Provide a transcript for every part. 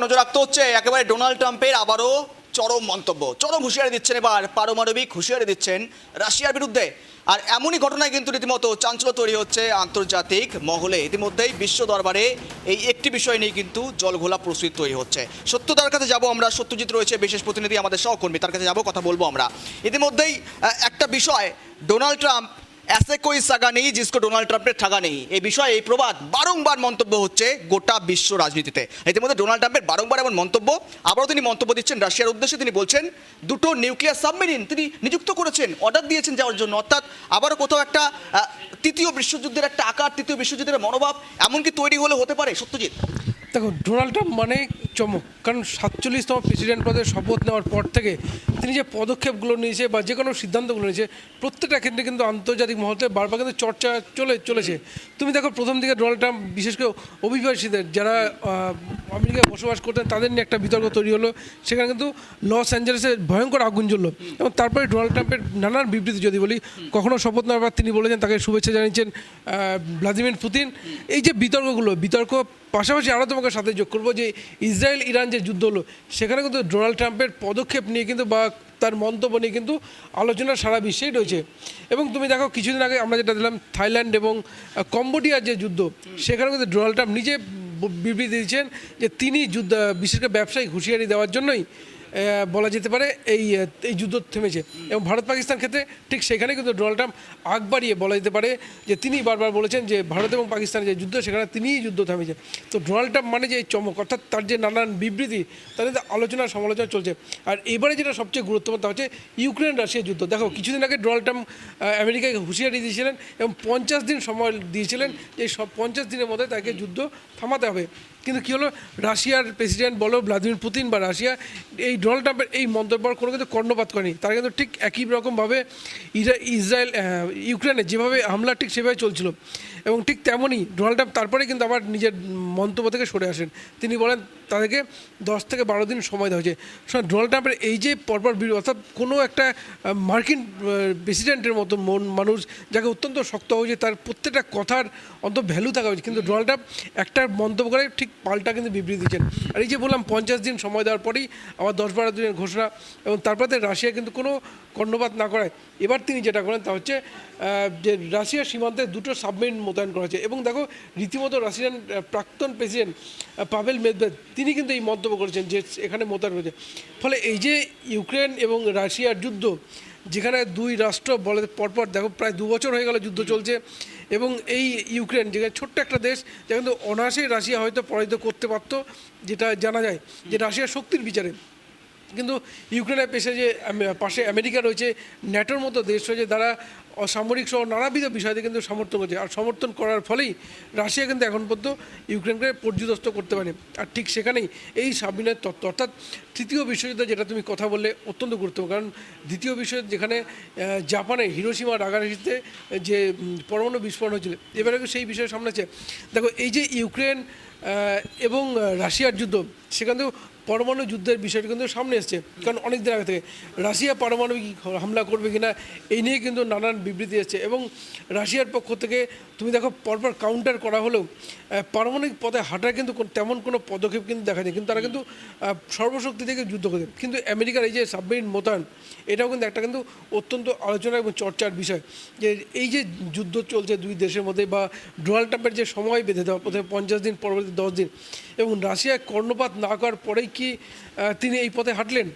নজর রাখতে হচ্ছে একেবারে ডোনাল্ড ট্রাম্পের আবারও চরম মন্তব্য, চরম হুঁশিয়ারি দিচ্ছেন, এবার পারমাণবিক হুঁশিয়ারি দিচ্ছেন রাশিয়ার বিরুদ্ধে। আর এমনই ঘটনায় কিন্তু রীতিমতো চাঞ্চল্য তৈরি হচ্ছে আন্তর্জাতিক মহলে। ইতিমধ্যেই বিশ্ব দরবারে এই একটি বিষয় নিয়ে কিন্তু জলঘোলা পরিস্থিতি তৈরি হচ্ছে। সত্যতার কাছে যাব আমরা, সত্যজিৎ রয়েছে বিশেষ প্রতিনিধি, আমাদের সহকর্মী, তার কাছে যাব, কথা বলবো আমরা। ইতিমধ্যেই একটা বিষয়, ডোনাল্ড ট্রাম্প ऐसे कोई सगा नहीं जिसको ডোনাল্ড ট্রাম্পের ঠগা নেই, এই বিষয়ে এই প্রবাদ বারংবার মন্তব্য হচ্ছে গোটা বিশ্ব রাজনীতিতে। ইতিমধ্যে ডোনাল্ড ট্রাম্পের বারংবার এমন মন্তব্য, আবারও তিনি মন্তব্য দিচ্ছেন রাশিয়ার উদ্দেশ্যে। তিনি বলছেন দুটো নিউক্লিয়ার সাবমেরিন তিনি নিযুক্ত করেছেন, অর্ডার দিয়েছেন যাওয়ার জন্য। অর্থাৎ আবারও কোথাও একটা তৃতীয় বিশ্বযুদ্ধের একটা আকার, তৃতীয় বিশ্বযুদ্ধের মনোভাব এমনকি তৈরি হলে হতে পারে। সত্যজিৎ, দেখো, ডোনাল্ড ট্রাম্প মানে চমক, কারণ 47তম প্রেসিডেন্ট পদে শপথ নেওয়ার পর থেকে তিনি যে পদক্ষেপগুলো নিয়েছে বা যে কোনো সিদ্ধান্তগুলো নিয়েছে প্রত্যেকটা ক্ষেত্রে কিন্তু আন্তর্জাতিক মহলে বারবার কিন্তু চর্চা চলেছে। তুমি দেখো, প্রথম দিকে ডোনাল্ড ট্রাম্প বিশেষ করে অভিবাসীদের যারা আমেরিকায় বসবাস করতেন তাদের নিয়ে একটা বিতর্ক তৈরি হলো, সেখানে কিন্তু লস অ্যাঞ্জেলেসে ভয়ঙ্কর আগুন জ্বললো। এবং তারপরে ডোনাল্ড ট্রাম্পের নানান বিবৃতি যদি বলি, কখনো শপথ নেওয়ার পর তিনি বলেছেন, তাকে শুভেচ্ছা জানিয়েছেন ভ্লাদিমির পুতিন। এই যে বিতর্ক পাশাপাশি আরও তোমাকে সাথে যোগ করবো যে ইসরায়েল ইরান যে যুদ্ধ হলো, সেখানে কিন্তু ডোনাল্ড ট্রাম্পের পদক্ষেপ নিয়ে কিন্তু বা তার মন্তব্য নিয়ে কিন্তু আলোচনা সারা বিশ্বেই রয়েছে। এবং তুমি দেখো, কিছুদিন আগে আমরা যেটা দিলাম থাইল্যান্ড এবং কম্বোডিয়ার যে যুদ্ধ, সেখানে কিন্তু ডোনাল্ড ট্রাম্প নিজে বিবৃতি দিয়েছেন যে তিনি যুদ্ধ, বিশেষ করে ব্যবসায়িক হুঁশিয়ারি দেওয়ার জন্যই বলা যেতে পারে এই যুদ্ধ থেমেছে। এবং ভারত পাকিস্তান ক্ষেত্রে ঠিক সেখানে কিন্তু ডোনাল্ড ট্রাম্প আগ বাড়িয়ে বলা যেতে পারে যে তিনি বারবার বলেছেন যে ভারত এবং পাকিস্তানের যে যুদ্ধ, সেখানে তিনিই যুদ্ধ থামিয়েছে। তো ডোনাল্ড ট্রাম্প মানে যে এই চমক, অর্থাৎ তার যে নানান বিবৃতি, তাদের আলোচনা সমালোচনা চলছে। আর এবারে যেটা সবচেয়ে গুরুত্বপূর্ণ তা হচ্ছে ইউক্রেন রাশিয়ার যুদ্ধ। দেখো, কিছুদিন আগে ডোনাল্ড ট্রাম্প আমেরিকাকে হুঁশিয়ারি দিয়েছিলেন এবং 50 দিন সময় দিয়েছিলেন যে সব 50 দিনের মধ্যে তাকে যুদ্ধ থামাতে হবে। কিন্তু কী হলো, রাশিয়ার প্রেসিডেন্ট বলো, ভ্লাদিমির পুতিন বা রাশিয়া, এই ডোনাল্ড ট্রাম্পের এই মন্তব্যের কোনো কিন্তু কর্ণপাত করেনি। তারা কিন্তু ঠিক একই রকমভাবে ইসরায়েল ইউক্রেনে যেভাবে হামলা ঠিক সেভাবে চলছিল, এবং ঠিক তেমনই ডোনাল্ড ট্রাম্প তারপরে কিন্তু আবার নিজের মন্তব্য থেকে সরে আসেন। তিনি বলেন তাদেরকে 10 থেকে 12 দিন সময় দেওয়া হয়েছে। ডোনাল্ড ট্রাম্পের এই যে পরপর অর্থাৎ কোনো একটা মার্কিন প্রেসিডেন্টের মতো মানুষ যাকে অত্যন্ত শক্ত হয়েছে, তার প্রত্যেকটা কথার অন্ত ভ্যালু থাকা উচিত, কিন্তু ডোনাল্ড ট্রাম্প একটা মন্তব্য করে ঠিক পাল্টা কিন্তু বিবৃতি দিচ্ছেন। আর এই যে বললাম 50 দিন সময় দেওয়ার পরেই আবার 10-12 দিনের ঘোষণা, এবং তারপরে রাশিয়া কিন্তু কোনো কর্ণপাত না করায় এবার তিনি যেটা করেন তা হচ্ছে যে রাশিয়ার সীমান্তে দুটো সাবমেরিন মোতায়েন করা হয়েছে। এবং দেখো, রীতিমতো রাশিয়ান প্রাক্তন প্রেসিডেন্ট পাভেল মেদভেদ তিনি কিন্তু এই মন্তব্য করেছেন যে এখানে মোতায়েন রয়েছে। ফলে এই যে ইউক্রেন এবং রাশিয়ার যুদ্ধ, যেখানে দুই রাষ্ট্র বলে পরপর, দেখো প্রায় 2 বছর হয়ে গেল যুদ্ধ চলছে, এবং এই ইউক্রেন যেখানে ছোট্ট একটা দেশ, যেখানে কিন্তু অনায়াসেই রাশিয়া হয়তো পরাজিত করতে পারত, যেটা জানা যায় যে রাশিয়ার শক্তির বিচারে। কিন্তু ইউক্রেনের পাশে আমেরিকা রয়েছে, ন্যাটোর মতো দেশ রয়েছে, তারা অসামরিক সহ নানাবিধ বিষয়তে কিন্তু সমর্থন করছে। আর সমর্থন করার ফলেই রাশিয়া কিন্তু এখন পর্যন্ত ইউক্রেনকে পর্যুদস্ত করতে পারে। আর ঠিক সেখানেই এই সাবমেরিনের তত্ত্ব, অর্থাৎ তৃতীয় বিশ্বযুদ্ধ যেটা তুমি কথা বললে অত্যন্ত গুরুত্বপূর্ণ। কারণ দ্বিতীয় বিশ্বযুদ্ধ যেখানে জাপানে হিরোশিমা নাগাসাকিতে যে পরমাণু বিস্ফোরণ হয়েছিল, এবারে সেই বিষয়ের সামনে আছে। দেখো, এই যে ইউক্রেন এবং রাশিয়ার যুদ্ধ, সেখানে পরমাণু যুদ্ধের বিষয়টা কিন্তু সামনে এসছে। কারণ অনেক দিন আগে থেকে রাশিয়া পারমাণবিক হামলা করবে কিনা এই নিয়ে কিন্তু নানান বিবৃতি এসছে, এবং রাশিয়ার পক্ষ থেকে তুমি দেখো পরপর কাউন্টার করা হলেও পারমাণবিক পথে হাঁটার কিন্তু তেমন কোনো পদক্ষেপ কিন্তু দেখা যায়, কিন্তু তারা কিন্তু সর্বশক্তি থেকে যুদ্ধ করে। কিন্তু আমেরিকার এই যে সাবমেরিন মোতায়েন, এটাও কিন্তু একটা কিন্তু অত্যন্ত আলোচনা এবং চর্চার বিষয়, যে এই যে যুদ্ধ চলছে দুই দেশের মধ্যে, বা ডোনাল্ড ট্রাম্পের যে সময় বেঁধে দেওয়া, প্রথমে 50 দিন, পরবর্তী 10 দিন, এবং রাশিয়ায় কর্ণপাত না করার পরেই কি তিনি এই পথে হাঁটলেন,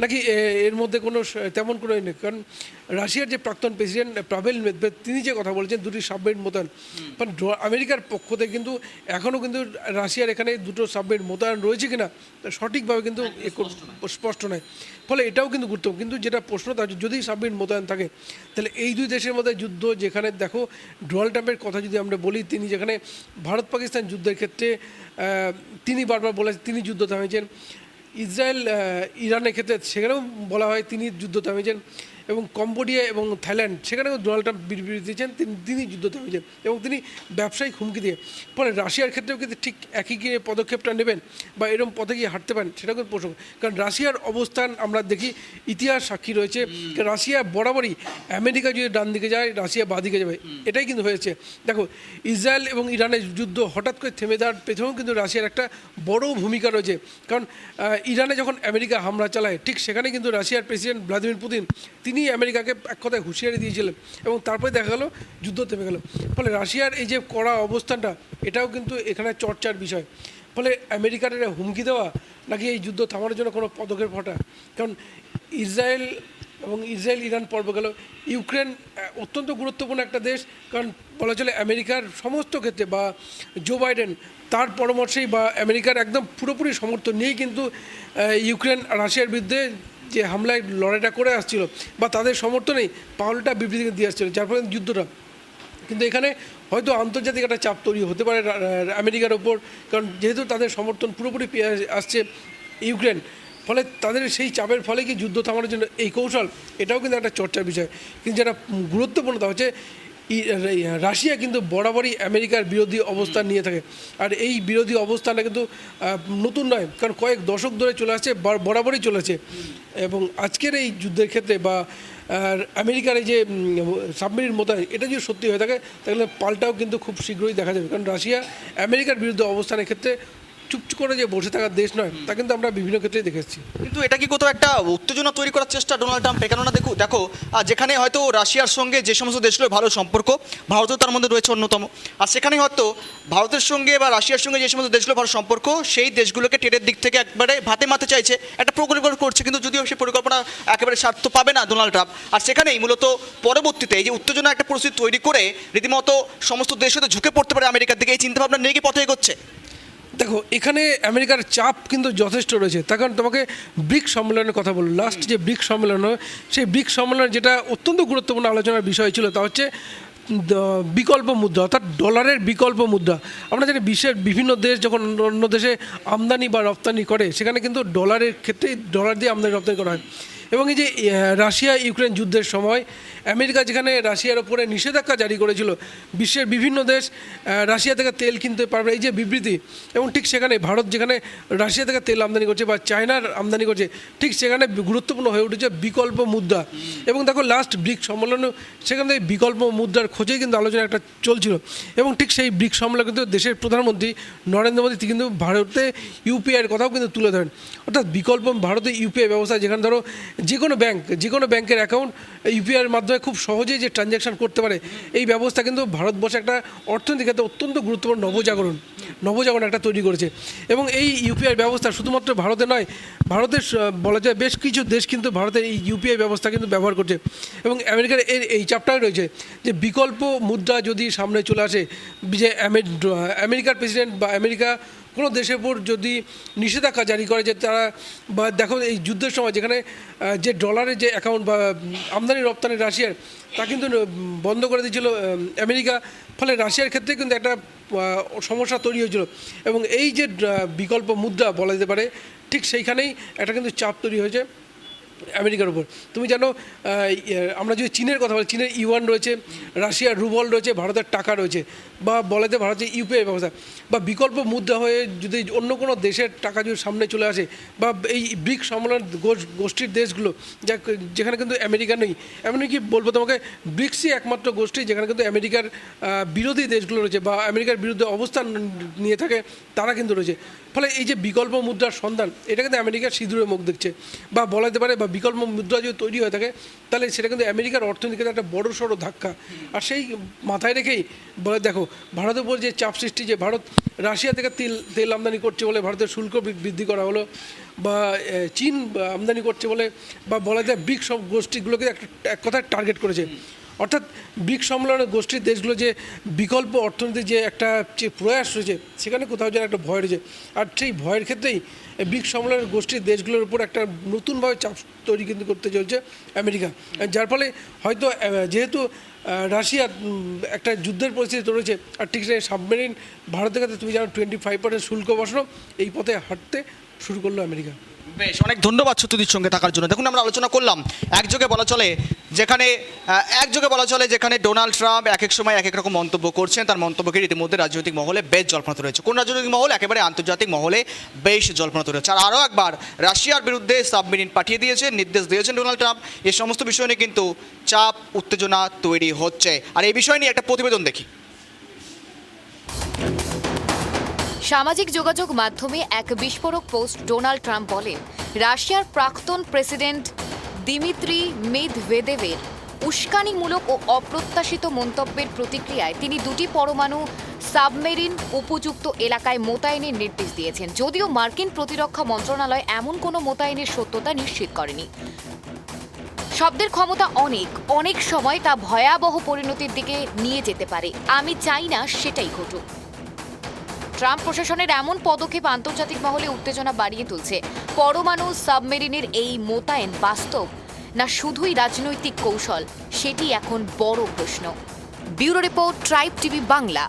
নাকি এর মধ্যে কোনো তেমন কোনো নেই? কারণ রাশিয়ার যে প্রাক্তন প্রেসিডেন্ট পাভেল মেদভেদ তিনি যে কথা বলেছেন দুটি সাবমেরিন মোতায়েন, কারণ আমেরিকার পক্ষ থেকে কিন্তু এখনও কিন্তু রাশিয়ার এখানে দুটো সাবমেরিন মোতায়েন রয়েছে কিনা সঠিকভাবে কিন্তু স্পষ্ট নয়। ফলে এটাও কিন্তু গুরুত্বপূর্ণ। কিন্তু যেটা প্রশ্ন তা যদি সাবমেরিন মোতায়েন থাকে, তাহলে এই দুই দেশের মধ্যে যুদ্ধ, যেখানে দেখো ডোনাল্ড ট্রাম্পের কথা যদি আমরা বলি, তিনি যেখানে ভারত পাকিস্তান যুদ্ধের ক্ষেত্রে তিনি বারবার বলেছেন তিনি যুদ্ধ থামিয়েছেন, ইসরায়েল ইরানের ক্ষেত্রে সেখানেও বলা হয় তিনি যুদ্ধ থামিয়েছেন, এবং কম্বোডিয়া এবং থাইল্যান্ড সেখানেও ডোনাল্ড ট্রাম্প বিবৃতি দিয়েছেন তিনি যুদ্ধ থেমেছেন এবং তিনি ব্যবসায়িক হুমকি দিয়ে ফলে রাশিয়ার ক্ষেত্রেও কিন্তু ঠিক একই গিয়ে পদক্ষেপটা নেবেন বা এরকম পথে গিয়ে হাঁটতে পারেন সেটা কিন্তু প্রশ্ন। কারণ রাশিয়ার অবস্থান আমরা দেখি ইতিহাস সাক্ষী রয়েছে, রাশিয়া বরাবরই আমেরিকা যদি ডান দিকে যায় রাশিয়া বাঁ দিকে যাবে, এটাই কিন্তু হয়েছে। দেখো ইসরায়েল এবং ইরানের যুদ্ধ হঠাৎ করে থেমে দেওয়ার পেছনেও কিন্তু রাশিয়ার একটা বড় ভূমিকা রয়েছে। কারণ ইরানে যখন আমেরিকা হামলা চালায় ঠিক সেখানে কিন্তু রাশিয়ার প্রেসিডেন্ট ভ্লাদিমির পুতিন তিনি আমেরিকাকে এক কথায় হুঁশিয়ারি দিয়েছিলেন এবং তারপরে দেখা গেল যুদ্ধ থেমে গেল। ফলে রাশিয়ার এই যে কড়া অবস্থানটা এটাও কিন্তু এখানে চর্চার বিষয়। ফলে আমেরিকার এটা হুমকি দেওয়া নাকি এই যুদ্ধ থামানোর জন্য কোনো পদক্ষেপ ঘটা। কারণ ইসরায়েল ইরান পর্ব গেল, ইউক্রেন অত্যন্ত গুরুত্বপূর্ণ একটা দেশ। কারণ বলা চলে আমেরিকার সমস্ত ক্ষেত্রে বা জো বাইডেন তার পরামর্শেই বা আমেরিকার একদম পুরোপুরি সমর্থন নিয়েই কিন্তু ইউক্রেন রাশিয়ার বিরুদ্ধে যে হামলায় লড়াইটা করে আসছিল বা তাদের সমর্থনেই পাল্টা বিবৃতি দিয়ে আসছিল, যার ফলে যুদ্ধটা কিন্তু এখানে হয়তো আন্তর্জাতিক একটা চাপ তৈরি হতে পারে আমেরিকার ওপর। কারণ যেহেতু তাদের সমর্থন পুরোপুরি আসছে ইউক্রেন, ফলে তাদের সেই চাপের ফলে কি যুদ্ধ থামানোর জন্য এই কৌশল, এটাও কিন্তু একটা চর্চার বিষয়। কিন্তু যেটা গুরুত্বপূর্ণ তা হচ্ছে রাশিয়া কিন্তু বরাবরই আমেরিকার বিরোধী অবস্থান নিয়ে থাকে। আর এই বিরোধী অবস্থানটা কিন্তু নতুন নয়, কারণ কয়েক দশক ধরে চলে আসছে, বরাবরই চলেছে। এবং আজকের এই যুদ্ধের ক্ষেত্রে বা আমেরিকার এই যে সাবমেরিন মোতায়েন এটা যদি সত্যি হয়ে থাকে তাহলে পাল্টাও কিন্তু খুব শীঘ্রই দেখা যাবে। কারণ রাশিয়া আমেরিকার বিরুদ্ধে অবস্থানের ক্ষেত্রে চুপ করে যে বসে থাকার দেশ নয়, তা কিন্তু আমরা বিভিন্ন ক্ষেত্রেই দেখেছি। কিন্তু এটা কি কোথাও একটা উত্তেজনা তৈরি করার চেষ্টা ডোনাল্ড ট্রাম্পের? কেননা দেখো যেখানে হয়তো রাশিয়ার সঙ্গে যে সমস্ত দেশগুলোর ভালো সম্পর্ক, ভারতও তার মধ্যে রয়েছে অন্যতম, আর সেখানে হয়তো ভারতের সঙ্গে বা রাশিয়ার সঙ্গে যে সমস্ত দেশগুলো ভালো সম্পর্ক সেই দেশগুলোকে টেটের দিক থেকে একবারে ভাতে মারতে চাইছে, একটা পরিকল্পনা করছে। কিন্তু যদিও সেই পরিকল্পনা একেবারে স্বার্থ পাবে না ডোনাল্ড ট্রাম্প, আর সেখানেই মূলত পরবর্তীতে এই যে উত্তেজনা একটা পরিস্থিতি তৈরি করে রীতিমতো সমস্ত দেশ হয়তো ঝুঁকে পড়তে পারে আমেরিকার দিকে, এই চিন্তাভাবনা নিয়ে কি পথে এগোচ্ছে? দেখো এখানে আমেরিকার চাপ কিন্তু যথেষ্ট রয়েছে। তার কারণ তোমাকে ব্রিক্স সম্মেলনের কথা বললো, লাস্ট যে ব্রিক্স সম্মেলন হয় সেই ব্রিক্স সম্মেলনের যেটা অত্যন্ত গুরুত্বপূর্ণ আলোচনার বিষয় ছিল তা হচ্ছে বিকল্প মুদ্রা, অর্থাৎ ডলারের বিকল্প মুদ্রা। আমরা জানি বিশ্বের বিভিন্ন দেশ যখন অন্য দেশে আমদানি বা রপ্তানি করে সেখানে কিন্তু ডলারের ক্ষেত্রে ডলার দিয়ে আমদানি রপ্তানি করা হয়। এবং এই যে রাশিয়া ইউক্রেন যুদ্ধের সময় আমেরিকা যেখানে রাশিয়ার ওপরে নিষেধাজ্ঞা জারি করেছিল, বিশ্বের বিভিন্ন দেশ রাশিয়া থেকে তেল কিনতে পারবে এই যে বিবৃতি, এবং ঠিক সেখানে ভারত যেখানে রাশিয়া থেকে তেল আমদানি করছে বা চায়নার আমদানি করছে, ঠিক সেখানে গুরুত্বপূর্ণ হয়ে উঠেছে বিকল্প মুদ্রা। এবং দেখো লাস্ট ব্রিক্স সম্মেলনে সেখান থেকে বিকল্প মুদ্রার খোঁজেই কিন্তু আলোচনা একটা চলছিল। এবং ঠিক সেই ব্রিক্স সম্মেলনে কিন্তু দেশের প্রধানমন্ত্রী নরেন্দ্র মোদী কিন্তু ভারতে ইউপিআইয়ের কথাও কিন্তু তুলে ধরেন। অর্থাৎ বিকল্প ভারতে ইউপিআই ব্যবস্থা, যেখানে ধরো যে কোনো ব্যাংকের অ্যাকাউন্ট ইউপিআইয়ের মাধ্যমে খুব সহজেই যে ট্রানজ্যাকশন করতে পারে, এই ব্যবস্থা কিন্তু ভারতবর্ষে একটা অর্থনৈতিক ক্ষেত্রে অত্যন্ত গুরুত্বপূর্ণ নবজাগরণ একটা তৈরি করেছে। এবং এই ইউপিআই ব্যবস্থা শুধুমাত্র ভারতে নয়, ভারতের বলা যায় বেশ কিছু দেশ কিন্তু ভারতের এই ইউপিআই ব্যবস্থা কিন্তু ব্যবহার করছে। এবং আমেরিকার এই চাপটাই রয়েছে যে বিকল্প মুদ্রা যদি সামনে চলে আসে, যে আমেরিকার প্রেসিডেন্ট বা আমেরিকা কোনো দেশের উপর যদি নিষেধাজ্ঞা জারি করে যে তারা, বা দেখো এই যুদ্ধের সময় যেখানে যে ডলারের যে অ্যাকাউন্ট বা আমদানি রপ্তানি রাশিয়ার তা কিন্তু বন্ধ করে দিয়েছিল আমেরিকা, ফলে রাশিয়ার ক্ষেত্রে কিন্তু একটা সমস্যা তৈরি হয়েছিল। এবং এই যে বিকল্প মুদ্রা বলা যেতে পারে ঠিক সেইখানেই একটা কিন্তু চাপ তৈরি হয়েছে আমেরিকার উপর। তুমি জানো আমরা যদি চীনের কথা বলি, চীনের ইউয়ান রয়েছে, রাশিয়ার রুবল রয়েছে, ভারতের টাকা রয়েছে, বা বলাতে ভারতের ইউপিআই ব্যবস্থা বা বিকল্প মুদ্রা হয়ে যদি অন্য কোনো দেশের টাকা যদি সামনে চলে আসে, বা এই ব্রিক্স সম্মেলন গোষ্ঠীর দেশগুলো যেখানে কিন্তু আমেরিকা নেই, এমনকি বলবো তোমাকে ব্রিক্সই একমাত্র গোষ্ঠী যেখানে কিন্তু আমেরিকার বিরোধী দেশগুলো রয়েছে বা আমেরিকার বিরুদ্ধে অবস্থান নিয়ে থাকে, তারা কিন্তু রয়েছে। ফলে এই যে বিকল্প মুদ্রার সন্ধান, এটা কিন্তু আমেরিকার সিঁদুরে মুখ দেখছে বা বলা যেতে পারে, বা বিকল্প মুদ্রা যদি তৈরি হয়ে থাকে তাহলে সেটা কিন্তু আমেরিকার অর্থনীতিতে একটা বড় সড়ো ধাক্কা। আর সেই মাথায় রেখেই বলে দেখো ভারতের উপর যে চাপ সৃষ্টি, যে ভারত রাশিয়া থেকে তেল আমদানি করছে বলে ভারতের শুল্ক বৃদ্ধি করা হলো, বা চীন আমদানি করছে বলে, বা বলা যায় ব্রিক্স গোষ্ঠীগুলোকে এক কথায় টার্গেট করেছে। অর্থাৎ ব্রিক্স সম্মেলনের গোষ্ঠীর দেশগুলো যে বিকল্প অর্থনীতির যে একটা যে প্রয়াস রয়েছে সেখানে কোথাও যেন একটা ভয় রয়েছে। আর সেই ভয়ের ক্ষেত্রেই ব্রিক্স সম্মেলনের গোষ্ঠীর দেশগুলোর উপর একটা নতুনভাবে চাপ তৈরি কিন্তু করতে চলছে আমেরিকা, যার ফলে হয়তো যেহেতু রাশিয়া একটা যুদ্ধের পরিস্থিতি রয়েছে, আর ঠিক সেই সাবমেরিন ভারতের কাছে তুমি জানো 25% শুল্ক বসানো, এই পথে হাঁটতে শুরু করলো আমেরিকা। বেশ, অনেক ধন্যবাদ সত্যজিৎ সঙ্গে থাকার জন্য। দেখুন, আমরা আলোচনা করলাম একযোগে বলা চলে যেখানে ডোনাল্ড ট্রাম্প এক এক সময় এক এক রকম মন্তব্য করছেন, তার মন্তব্যকে ইতিমধ্যে রাজনৈতিক মহলে বেশ জল্পনা তৈরি হচ্ছে। কোন রাজনৈতিক মহল? একেবারে আন্তর্জাতিক মহলে বেশ জল্পনা তৈরি হচ্ছে। আর আরও একবার রাশিয়ার বিরুদ্ধে সাবমেরিন পাঠিয়ে দিয়েছেন, নির্দেশ দিয়েছেন ডোনাল্ড ট্রাম্প। এই সমস্ত বিষয় নিয়ে কিন্তু চাপ উত্তেজনা তৈরি হচ্ছে। আর এই বিষয় নিয়ে একটা প্রতিবেদন দেখি। সামাজিক যোগাযোগ মাধ্যমে এক বিস্ফোরক পোস্ট ডোনাল্ড ট্রাম্প বলেন, রাশিয়ার প্রাক্তন প্রেসিডেন্ট দিমিত্রি মেদভেদেভের উস্কানিমূলক ও অপ্রত্যাশিত মন্তব্যের প্রতিক্রিয়ায় তিনি দুটি পরমাণু সাবমেরিন উপযুক্ত এলাকায় মোতায়েনের নির্দেশ দিয়েছেন। যদিও মার্কিন প্রতিরক্ষা মন্ত্রণালয় এমন কোনো মোতায়েনের সত্যতা নিশ্চিত করেনি। শব্দের ক্ষমতা অনেক সময় তা ভয়াবহ পরিণতির দিকে নিয়ে যেতে পারে। আমি চাই না সেটাই ঘটুক। ট্রাম্প প্রশাসনের এমন পদক্ষেপ আন্তর্জাতিক মহলে উত্তেজনা বাড়িয়ে তুলছে। পরমাণু সাবমেরিনের এই মোতায়েন বাস্তব না শুধুই রাজনৈতিক কৌশল, সেটি এখন বড় প্রশ্ন। Bureau report, tribe TV Bangla.